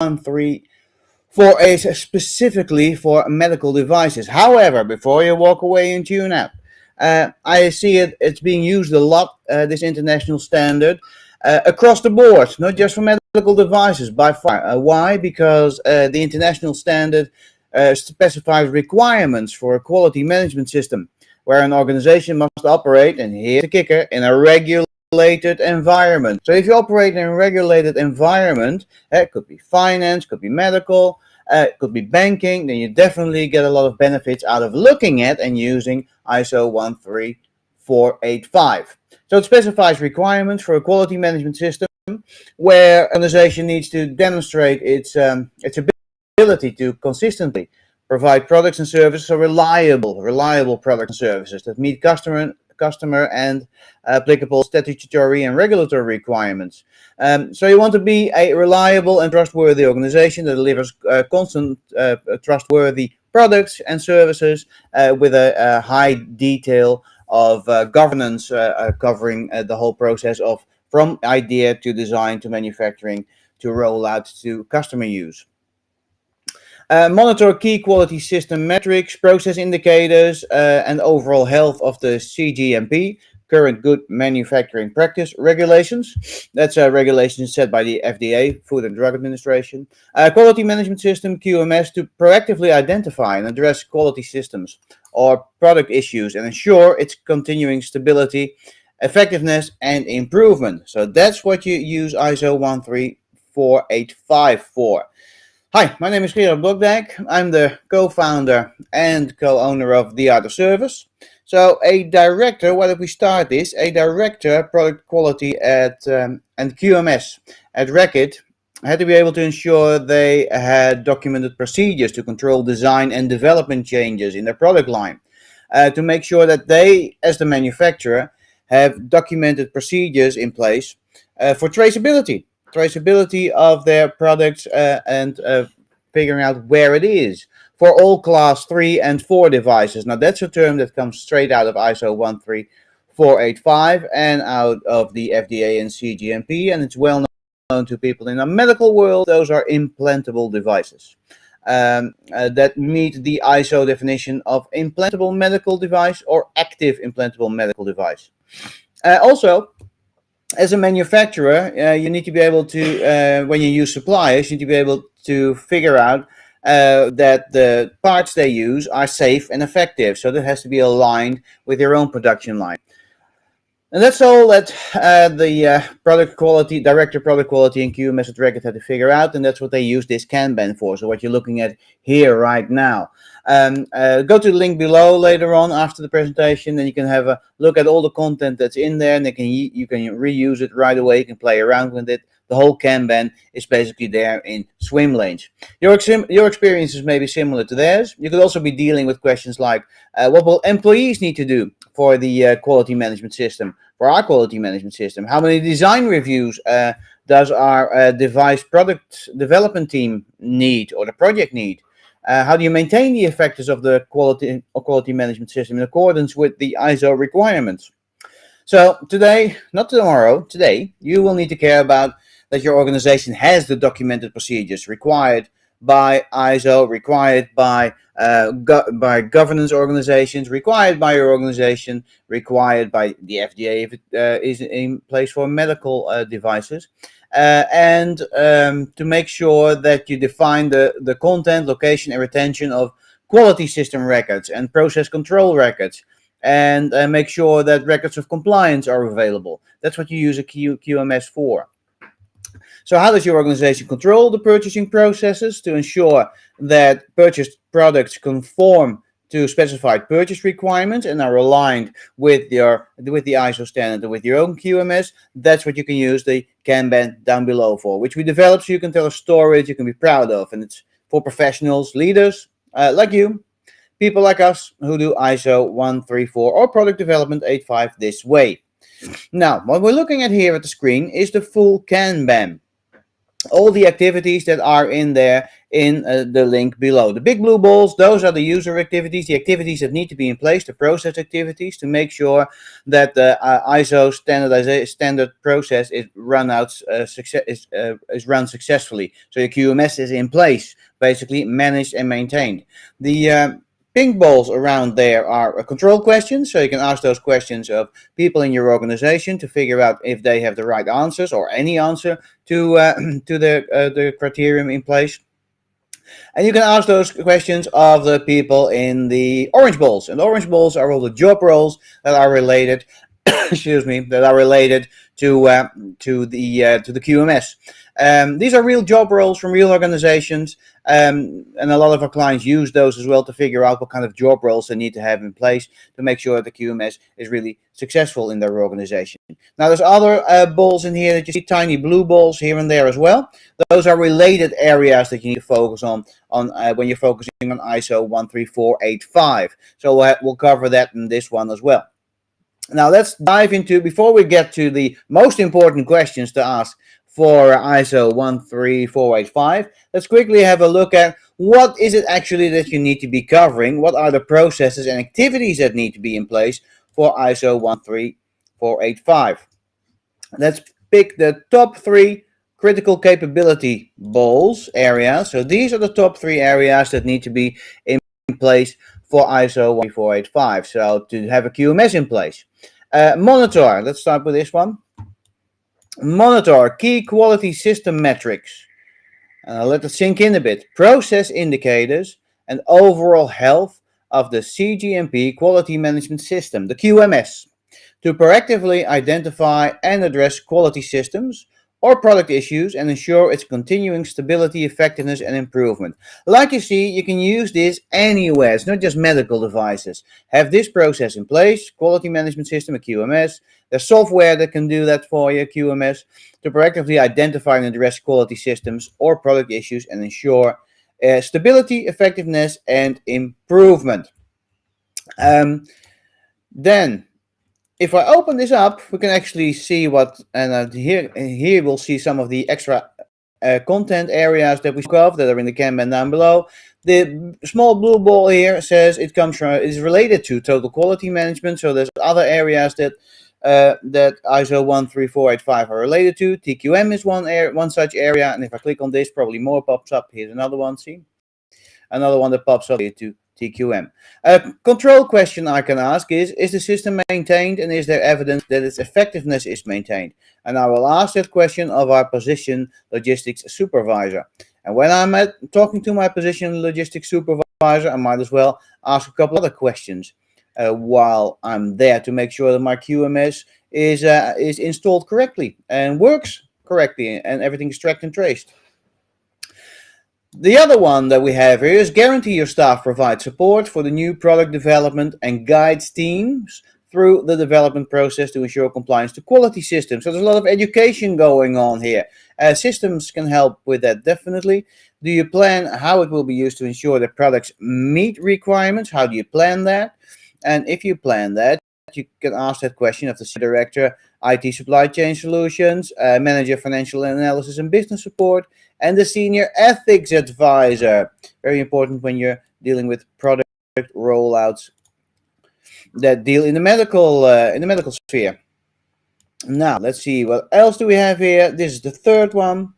13448 specifically for medical devices. However, before you walk away and tune out, I see it's being used a lot, this international standard, across the board, not just for medical devices, by far. Why? Because the international standard specifies requirements for a quality management system where an organization must operate, and here's the kicker, in a regulated environment. So if you operate in a regulated environment, it could be finance, could be medical, it could be banking, then you definitely get a lot of benefits out of looking at and using ISO 13485. So it specifies requirements for a quality management system where an organization needs to demonstrate its ability to consistently provide products and services, so reliable products and services that meet customer and applicable statutory and regulatory requirements. So you want to be a reliable and trustworthy organization that delivers constant, trustworthy products and services with a high detail of governance covering the whole process of from idea to design to manufacturing to rollout to customer use. Monitor key quality system metrics, process indicators, and overall health of the CGMP, current good manufacturing practice regulations. That's regulations set by the FDA, Food and Drug Administration. Quality management system, QMS, to proactively identify and address quality systems or product issues and ensure its continuing stability, effectiveness, and improvement. So that's what you use ISO 13485 for. Hi, my name is Gerard Blokdijk. I'm the co-founder and co-owner of The Art of Service. So a director, what if we start this? A director, product quality at and QMS at Reckitt had to be able to ensure they had documented procedures to control design and development changes in their product line. To make sure that they, as the manufacturer, have documented procedures in place for traceability of their products and figuring out where it is for all class 3 and 4 devices. Now that's a term that comes straight out of ISO 13485 and out of the FDA and CGMP, and it's well known to people in the medical world. Those are implantable devices that meet the ISO definition of implantable medical device or active implantable medical device. Also, as a manufacturer, you need to be able to, when you use suppliers, you need to be able to figure out that the parts they use are safe and effective. So that has to be aligned with your own production line. And that's all that the product quality, director product quality and QMS at Reckitt had to figure out, and that's what they use this Kanban for. So what you're looking at here right now. Go to the link below later on after the presentation, and you can have a look at all the content that's in there, and you can reuse it right away. You can play around with it. The whole Kanban is basically there in swim lanes. Your experiences may be similar to theirs. You could also be dealing with questions like, what will employees need to do for the quality management system, for our quality management system? How many design reviews does our device product development team need, or the project need? How do you maintain the effectiveness of the quality management system in accordance with the ISO requirements? So today, not tomorrow, today, you will need to care about that your organization has the documented procedures required by ISO, required by governance organizations, required by your organization, required by the FDA if it is in place for medical devices, and to make sure that you define the content, location, and retention of quality system records and process control records, and make sure that records of compliance are available. That's what you use a QMS for. So how does your organization control the purchasing processes to ensure that purchased products conform to specified purchase requirements and are aligned with the ISO standard and with your own QMS? That's what you can use the Kanban down below for, which we developed so you can tell a story that you can be proud of. And it's for professionals, leaders like you, people like us who do ISO 134 or product development 85 this way. Now, what we're looking at here at the screen is the full Kanban. All the activities that are in there in the link below. The big blue balls, those are the user activities, the activities that need to be in place, the process activities, to make sure that the ISO standard process is run successfully. So your QMS is in place, basically managed and maintained. The pink balls around there are control questions, so you can ask those questions of people in your organization to figure out if they have the right answers or any answer to the criterion in place. And you can ask those questions of the people in the orange balls. And the orange balls are all the job roles that are related, excuse me, that are related to the QMS. These are real job roles from real organizations, and a lot of our clients use those as well to figure out what kind of job roles they need to have in place to make sure that the QMS is really successful in their organization. Now, there's other balls in here that you see, tiny blue balls here and there as well. Those are related areas that you need to focus on when you're focusing on ISO 13485. So we'll cover that in this one as well. Now let's dive into, before we get to the most important questions to ask for ISO 13485, let's quickly have a look at what is it actually that you need to be covering, what are the processes and activities that need to be in place for ISO 13485. Let's pick the top 3 critical capability balls areas. So these are the top 3 areas that need to be in place for ISO 13485. So to have a QMS in place. Monitor, let's start with this one. Monitor key quality system metrics. Let it sink in a bit. Process indicators and overall health of the CGMP quality management system, the QMS, to proactively identify and address quality systems or product issues and ensure its continuing stability, effectiveness, and improvement. Like you see, you can use this anywhere. It's not just medical devices. Have this process in place, quality management system, a QMS. There's software that can do that for you, QMS, to proactively identify and address quality systems or product issues and ensure stability, effectiveness, and improvement. Then, if I open this up, we can actually see what, and here we'll see some of the extra content areas that we spoke of that are in the Kanban down below. The small blue ball here says it is related to total quality management. So there's other areas that ISO 13485 are related to. TQM is one such area, and if I click on this, probably more pops up. Here's another one. See, another one that pops up here too. TQM. A control question I can ask is the system maintained and is there evidence that its effectiveness is maintained? And I will ask that question of our position logistics supervisor. And when I'm talking to my position logistics supervisor, I might as well ask a couple other questions while I'm there to make sure that my QMS is installed correctly and works correctly and everything is tracked and traced. The other one that we have here is guarantee your staff provide support for the new product development and guides teams through the development process to ensure compliance to quality systems. So there's a lot of education going on here. Systems can help with that, definitely. Do you plan how it will be used to ensure that products meet requirements? How do you plan that? And if you plan that, you can ask that question of the director, IT supply chain solutions, manager financial analysis and business support, and the senior ethics advisor. Very important when you're dealing with product rollouts that deal in the medical sphere. Now let's see, what else do we have here? This is the third one.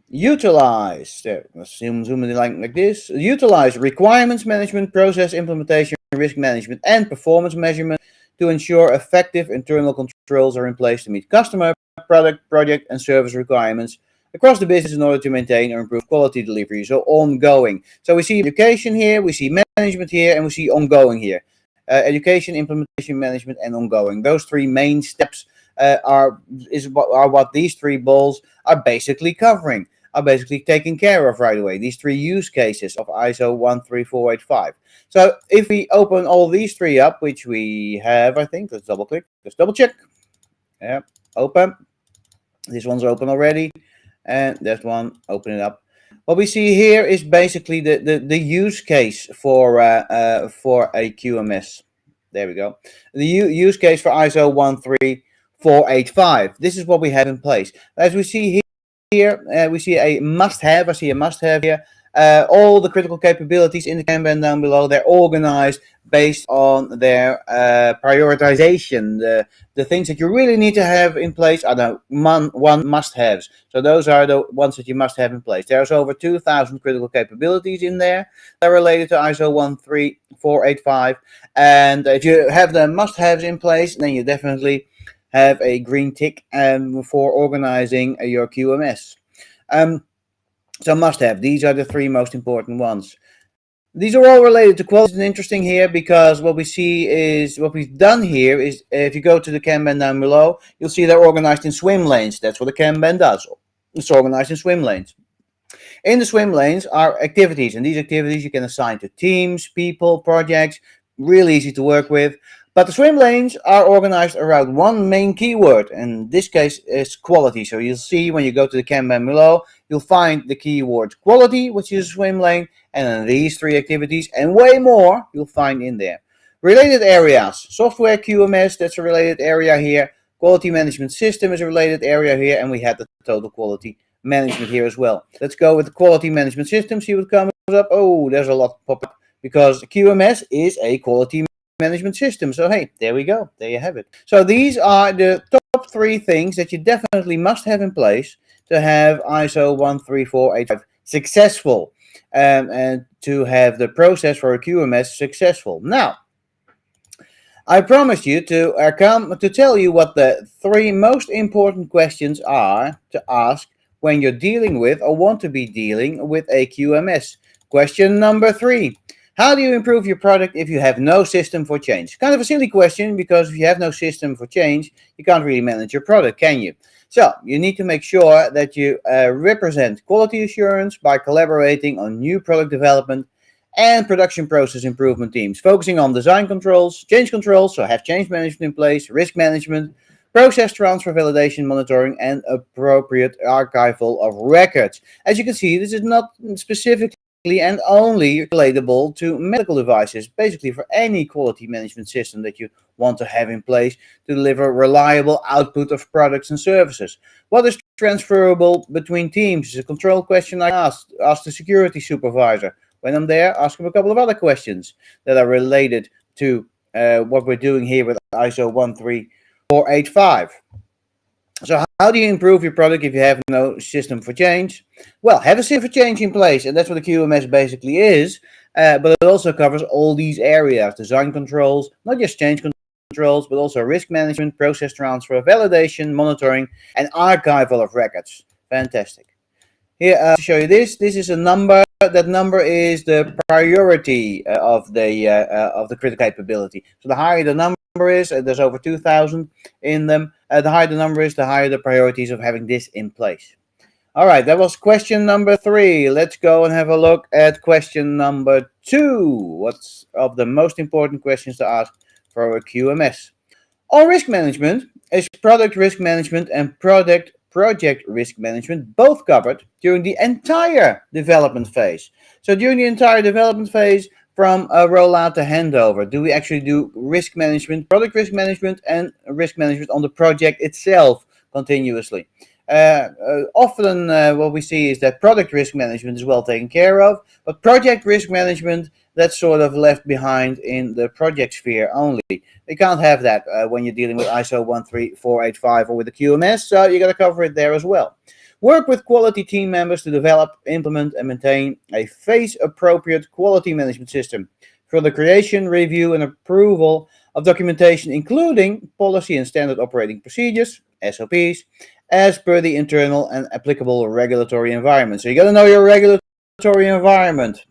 Utilize. Let's zoom in like this. Utilize requirements management, process implementation, risk management, and performance measurement to ensure effective internal controls are in place to meet customer, product, project, and service requirements across the business in order to maintain or improve quality delivery. So ongoing. So we see education here, we see management here, and we see ongoing here. Education, implementation, management, and ongoing. Those 3 main steps are what these 3 balls are basically covering, are basically taken care of right away. These 3 use cases of ISO 13485. So if we open all these 3 up, which we have, I think, let's double click, let's double check. Yeah, open. This one's open already. And that one, open it up. What we see here is basically the use case for a QMS. There we go. The use case for ISO 13485. This is what we have in place. As we see here, we see a must-have. I see a must-have here. All the critical capabilities in the Kanban down below, they're organized based on their prioritization. The things that you really need to have in place are the one must-haves. So those are the ones that you must have in place. There's over 2,000 critical capabilities in there that are related to ISO 13485. And if you have the must-haves in place, then you definitely have a green tick for organizing your QMS. So must have. These are the three most important ones. These are all related to quality. It's interesting here because what we see is what we've done here is if you go to the Kanban down below, you'll see they're organized in swim lanes. That's what the Kanban does. It's organized in swim lanes. In the swim lanes are activities, and these activities you can assign to teams, people, projects, really easy to work with. But the swim lanes are organized around one main keyword, and in this case is quality. So you'll see when you go to the Kanban below, you'll find the keyword quality, which is a swim lane, and then these three activities and way more you'll find in there. Related areas, software QMS, that's a related area here. Quality management system is a related area here, and we have the total quality management here as well. Let's go with the quality management system, see what comes up. Oh, there's a lot pop up because QMS is a quality management system. So hey, there we go. There you have it. So these are the top three things that you definitely must have in place to have ISO 13485 successful and to have the process for a QMS successful. Now, I promised you to come to tell you what the three most important questions are to ask when you're dealing with or want to be dealing with a QMS. Question number 3. How do you improve your product if you have no system for change? Kind of a silly question because if you have no system for change, you can't really manage your product, can you? So you need to make sure that you represent quality assurance by collaborating on new product development and production process improvement teams, focusing on design controls, change controls, so have change management in place, risk management, process transfer validation monitoring, and appropriate archival of records. As you can see, this is not specifically and only relatable to medical devices, basically for any quality management system that you want to have in place to deliver reliable output of products and services. What is transferable between teams is a control question I asked. Ask the security supervisor. When I'm there, ask them a couple of other questions that are related to what we're doing here with ISO 13485. So how do you improve your product if you have no system for change? Well, have a system for change in place, and that's what the QMS basically is, but it also covers all these areas, design controls, not just change controls, but also risk management, process transfer, validation, monitoring, and archival of records. Fantastic. Here, to show you this is a number. That number is the priority of the critical capability. So the higher the number is, there's over 2,000 in them. The higher the number is, the higher the priorities of having this in place. All right, that was question number 3. Let's go and have a look at question number 2. What's of the most important questions to ask for a QMS? On risk management, is product risk management and project risk management both covered during the entire development phase? So during the entire development phase, from a rollout to handover, do we actually do risk management, product risk management, and risk management on the project itself continuously? Often what we see is that product risk management is well taken care of, but project risk management, that's sort of left behind in the project sphere only. You can't have that when you're dealing with ISO 13485 or with the QMS, so you got to cover it there as well. Work with quality team members to develop, implement, and maintain a phase-appropriate quality management system for the creation, review, and approval of documentation, including policy and standard operating procedures, SOPs, as per the internal and applicable regulatory environment. So you got to know your regulatory environment.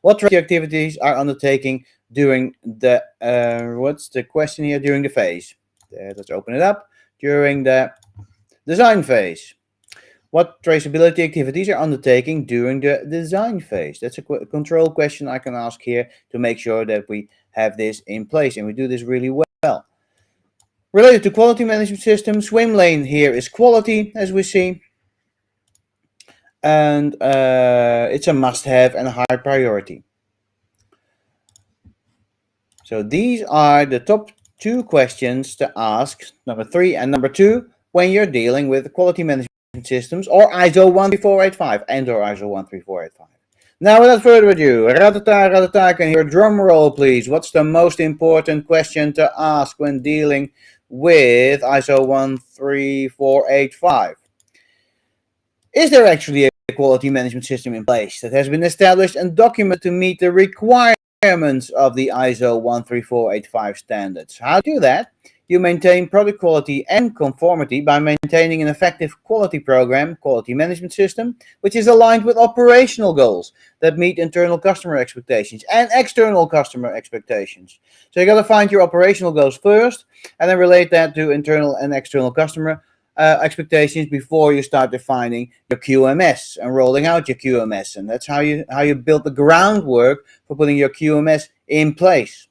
What activities are undertaking during the, what's the question here, during the phase? Let's open it up. During the design phase. What traceability activities are undertaking during the design phase? That's a control question I can ask here to make sure that we have this in place and we do this really well. Related to quality management system, swim lane here is quality, as we see. And it's a must-have and a high priority. So these are the top 2 questions to ask, number 3 and number 2, when you're dealing with quality management systems, or ISO 13485 and or ISO 13485. Now, without further ado, ratata, ratata, can hear a drum roll, please. What's the most important question to ask when dealing with ISO 13485? Is there actually a quality management system in place that has been established and documented to meet the requirements of the ISO 13485 standards? How do you do that? You maintain product quality and conformity by maintaining an effective quality program, quality management system, which is aligned with operational goals that meet internal customer expectations and external customer expectations. So you got to find your operational goals first and then relate that to internal and external customer expectations before you start defining your QMS and rolling out your QMS. And that's how you build the groundwork for putting your QMS in place.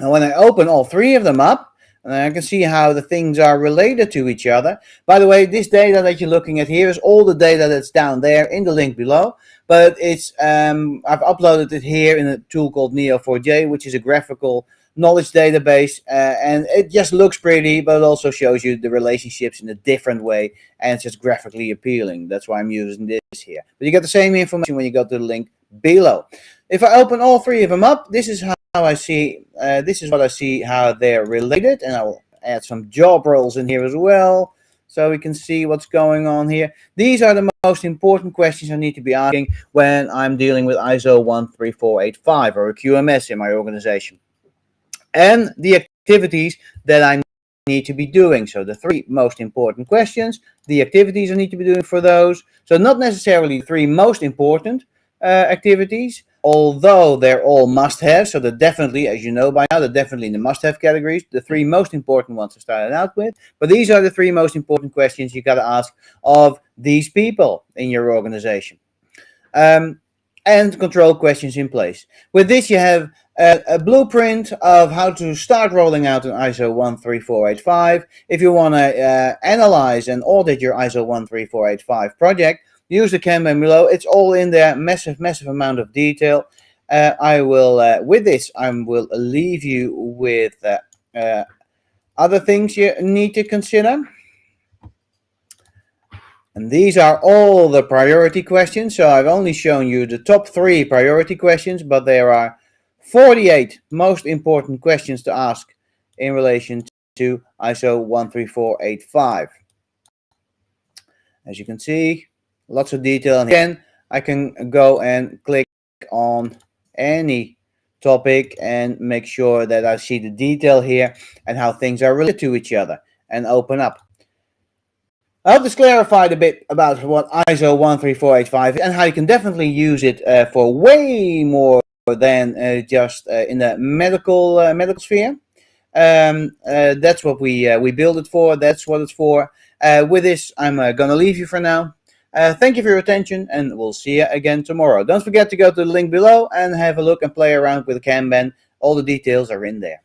And when I open all three of them up, and I can see how the things are related to each other. By the way, this data that you're looking at here is all the data that's down there in the link below. But it's I've uploaded it here in a tool called Neo4j, which is a graphical knowledge database, and it just looks pretty, but it also shows you the relationships in a different way, and it's just graphically appealing. That's why I'm using this here. But you get the same information when you go to the link below. If I open all three of them up, this is how I see. This is what I see how they're related, and I will add some job roles in here as well, so we can see what's going on here. These are the most important questions I need to be asking when I'm dealing with ISO 13485 or a QMS in my organization, and the activities that I need to be doing. So the three most important questions, the activities I need to be doing for those. So not necessarily the three most important activities, although they're all must-have. So they're definitely, as you know by now, they're definitely in the must-have categories. The three most important ones I started out with. But these are the three most important questions you got to ask of these people in your organization. And control questions in place. With this, you have a blueprint of how to start rolling out an ISO 13485. If you want to analyze and audit your ISO 13485 project, use the Kanban below. It's all in there, massive amount of detail. I will, with this, I will leave you with other things you need to consider. And these are all the priority questions. So I've only shown you the top 3 priority questions, but there are 48 most important questions to ask in relation to ISO 13485. As you can see, lots of detail. And again, I can go and click on any topic and make sure that I see the detail here and how things are related to each other and open up. I hope this clarified a bit about what ISO 13485 is and how you can definitely use it for way more than just in the medical sphere. That's what we build it for. That's what it's for. With this, I'm gonna leave you for now. Thank you for your attention, and we'll see you again tomorrow. Don't forget to go to the link below and have a look and play around with Kanban. All the details are in there.